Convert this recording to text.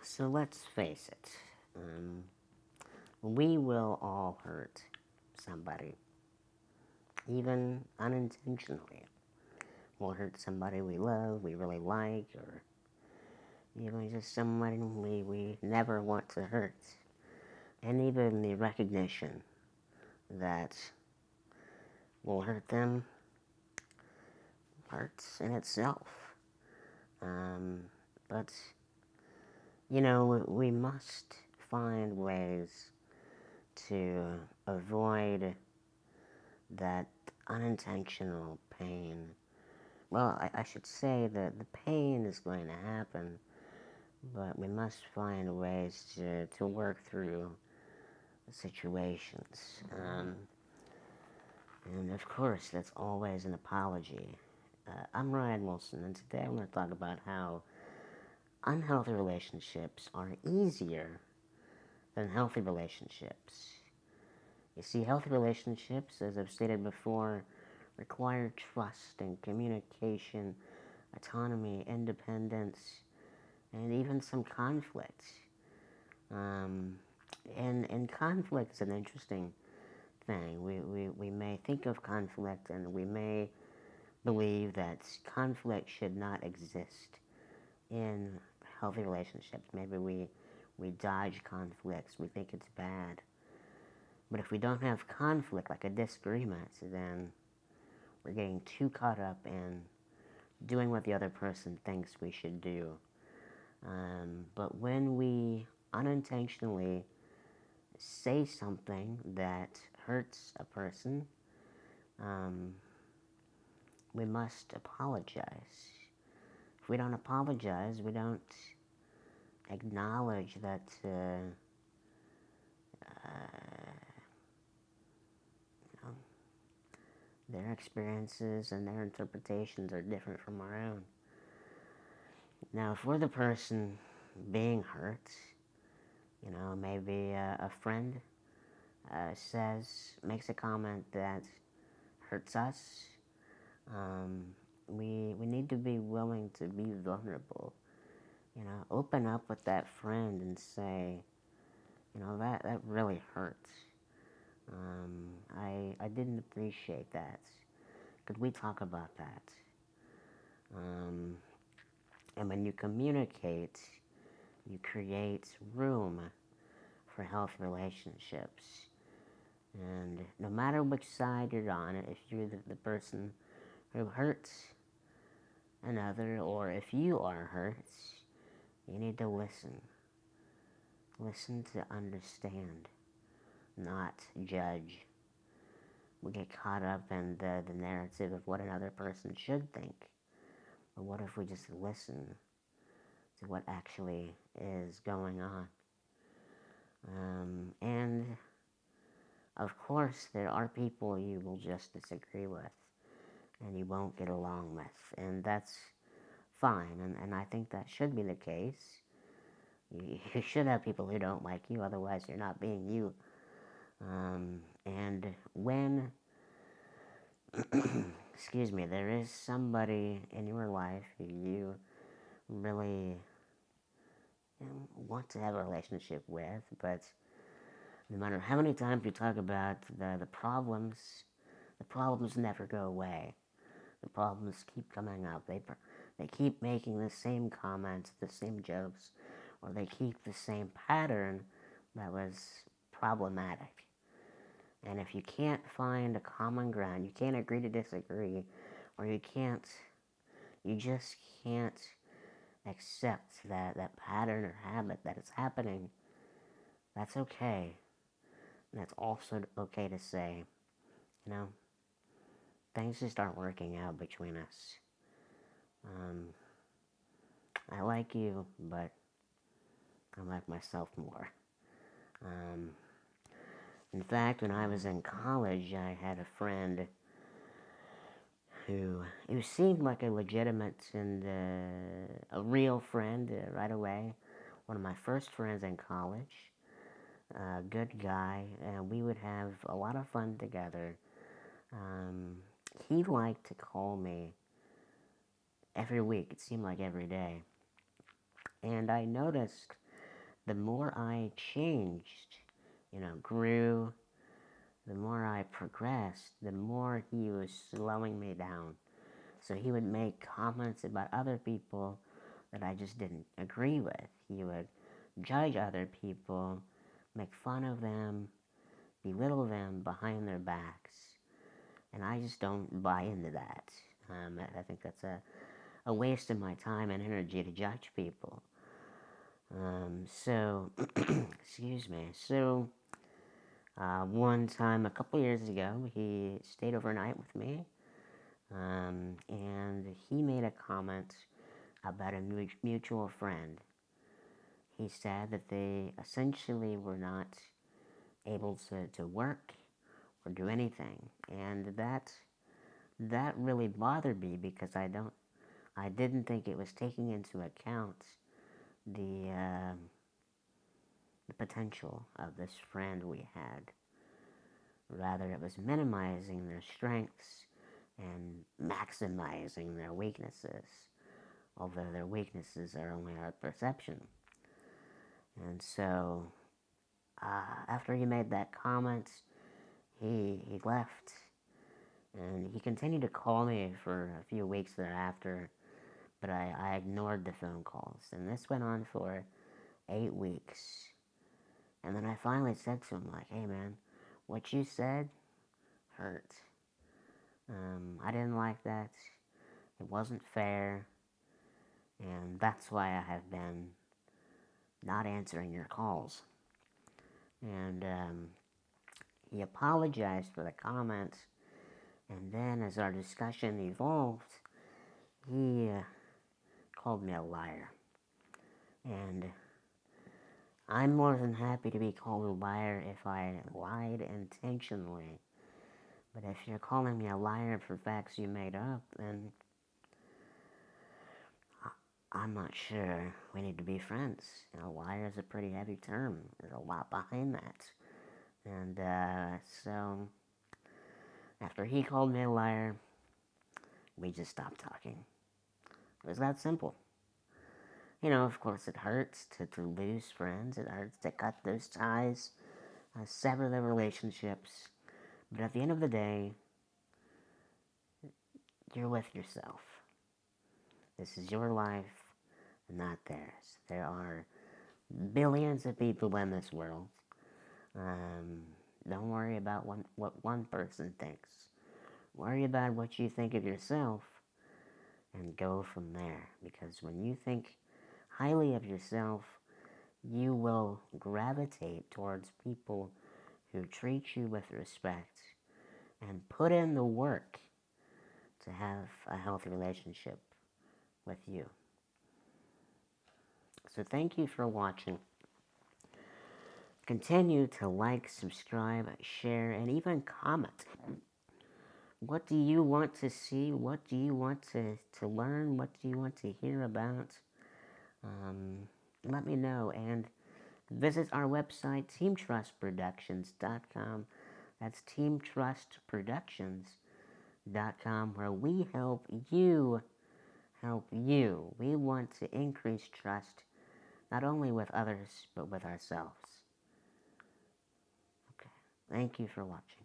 So let's face it, um, we will all hurt somebody, even unintentionally. We'll hurt somebody we love, we really like, or even just someone we never want to hurt. And even the recognition that we'll hurt them hurts in itself. Um, but, we must find ways to avoid that unintentional pain. Well, I should say that the pain is going to happen, but we must find ways to work through situations. And of course, that's always an apology. I'm Ryan Wilson, and today I'm going to talk about how unhealthy relationships are easier than healthy relationships. You see, healthy relationships, as I've stated before, require trust and communication, autonomy, independence, and even some conflict. And conflict is an interesting thing. We may think of conflict and we may believe that conflict should not exist in healthy relationships. Maybe we dodge conflicts, we think it's bad. But if we don't have conflict, like a disagreement, then we're getting too caught up in doing what the other person thinks we should do. But when we unintentionally say something that hurts a person, um, we must apologize. If we don't apologize, we don't acknowledge that you know, their experiences and their interpretations are different from our own. Now, if we're the person being hurt, maybe a friend makes a comment that hurts us, we need to be willing to be vulnerable. Open up with that friend and say, that really hurts. I didn't appreciate that. Could we talk about that? And when you communicate, you create room for healthy relationships. And no matter which side you're on, if you're the person who hurts another, or if you are hurt, you need to listen. Listen to understand, not judge. We get caught up in the narrative of what another person should think. But what if we just listen to what actually is going on? And of course, there are people you will just disagree with and you won't get along with, and that's fine, and I think that should be the case. You should have people who don't like you, otherwise you're not being you. And when, excuse me, there is somebody in your life who you really want to have a relationship with, but no matter how many times you talk about the problems never go away. The problems keep coming up. They keep making the same comments, the same jokes, or they keep the same pattern that was problematic. And if you can't find a common ground, you can't agree to disagree, or you just can't accept that pattern or habit that is happening, that's okay. And that's also okay to say, things just aren't working out between us. I like you, but I like myself more. In fact, when I was in college, I had a friend who seemed like a legitimate and a real friend right away. One of my first friends in college, a good guy, and we would have a lot of fun together. He liked to call me every week. It seemed like every day. And I noticed the more I changed, grew, the more I progressed, the more he was slowing me down. So he would make comments about other people that I just didn't agree with. He would judge other people, make fun of them, belittle them behind their backs. And I just don't buy into that. I think that's a waste of my time and energy to judge people. Excuse me. So, one time a couple years ago, he stayed overnight with me, and he made a comment about a mutual friend. He said that they essentially were not able to work or do anything, and that really bothered me because I didn't think it was taking into account the potential of this friend we had. Rather, it was minimizing their strengths and maximizing their weaknesses, although their weaknesses are only our perception. And so, after he made that comment, he left, and he continued to call me for a few weeks thereafter, but I ignored the phone calls, and this went on for 8 weeks. And then I finally said to him, like, hey man, what you said hurt. I didn't like that. It wasn't fair. And that's why I have been not answering your calls. And he apologized for the comments. And then as our discussion evolved, he called me a liar. And I'm more than happy to be called a liar if I lied intentionally. But if you're calling me a liar for facts you made up, then I'm not sure we need to be friends. Liar is a pretty heavy term. There's a lot behind that. And so, after he called me a liar, we just stopped talking. It was that simple. Of course it hurts to lose friends. It hurts to cut those ties, sever the relationships. But at the end of the day, you're with yourself. This is your life, not theirs. There are billions of people in this world. Don't worry about what one person thinks. Worry about what you think of yourself and go from there. Because when you think highly of yourself, you will gravitate towards people who treat you with respect and put in the work to have a healthy relationship with you. So thank you for watching. Continue to like, subscribe, share, and even comment. What do you want to see? What do you want to learn? What do you want to hear about? Let me know. And visit our website, teamtrustproductions.com. That's teamtrustproductions.com, where we help you help you. We want to increase trust, not only with others, but with ourselves. Okay. Thank you for watching.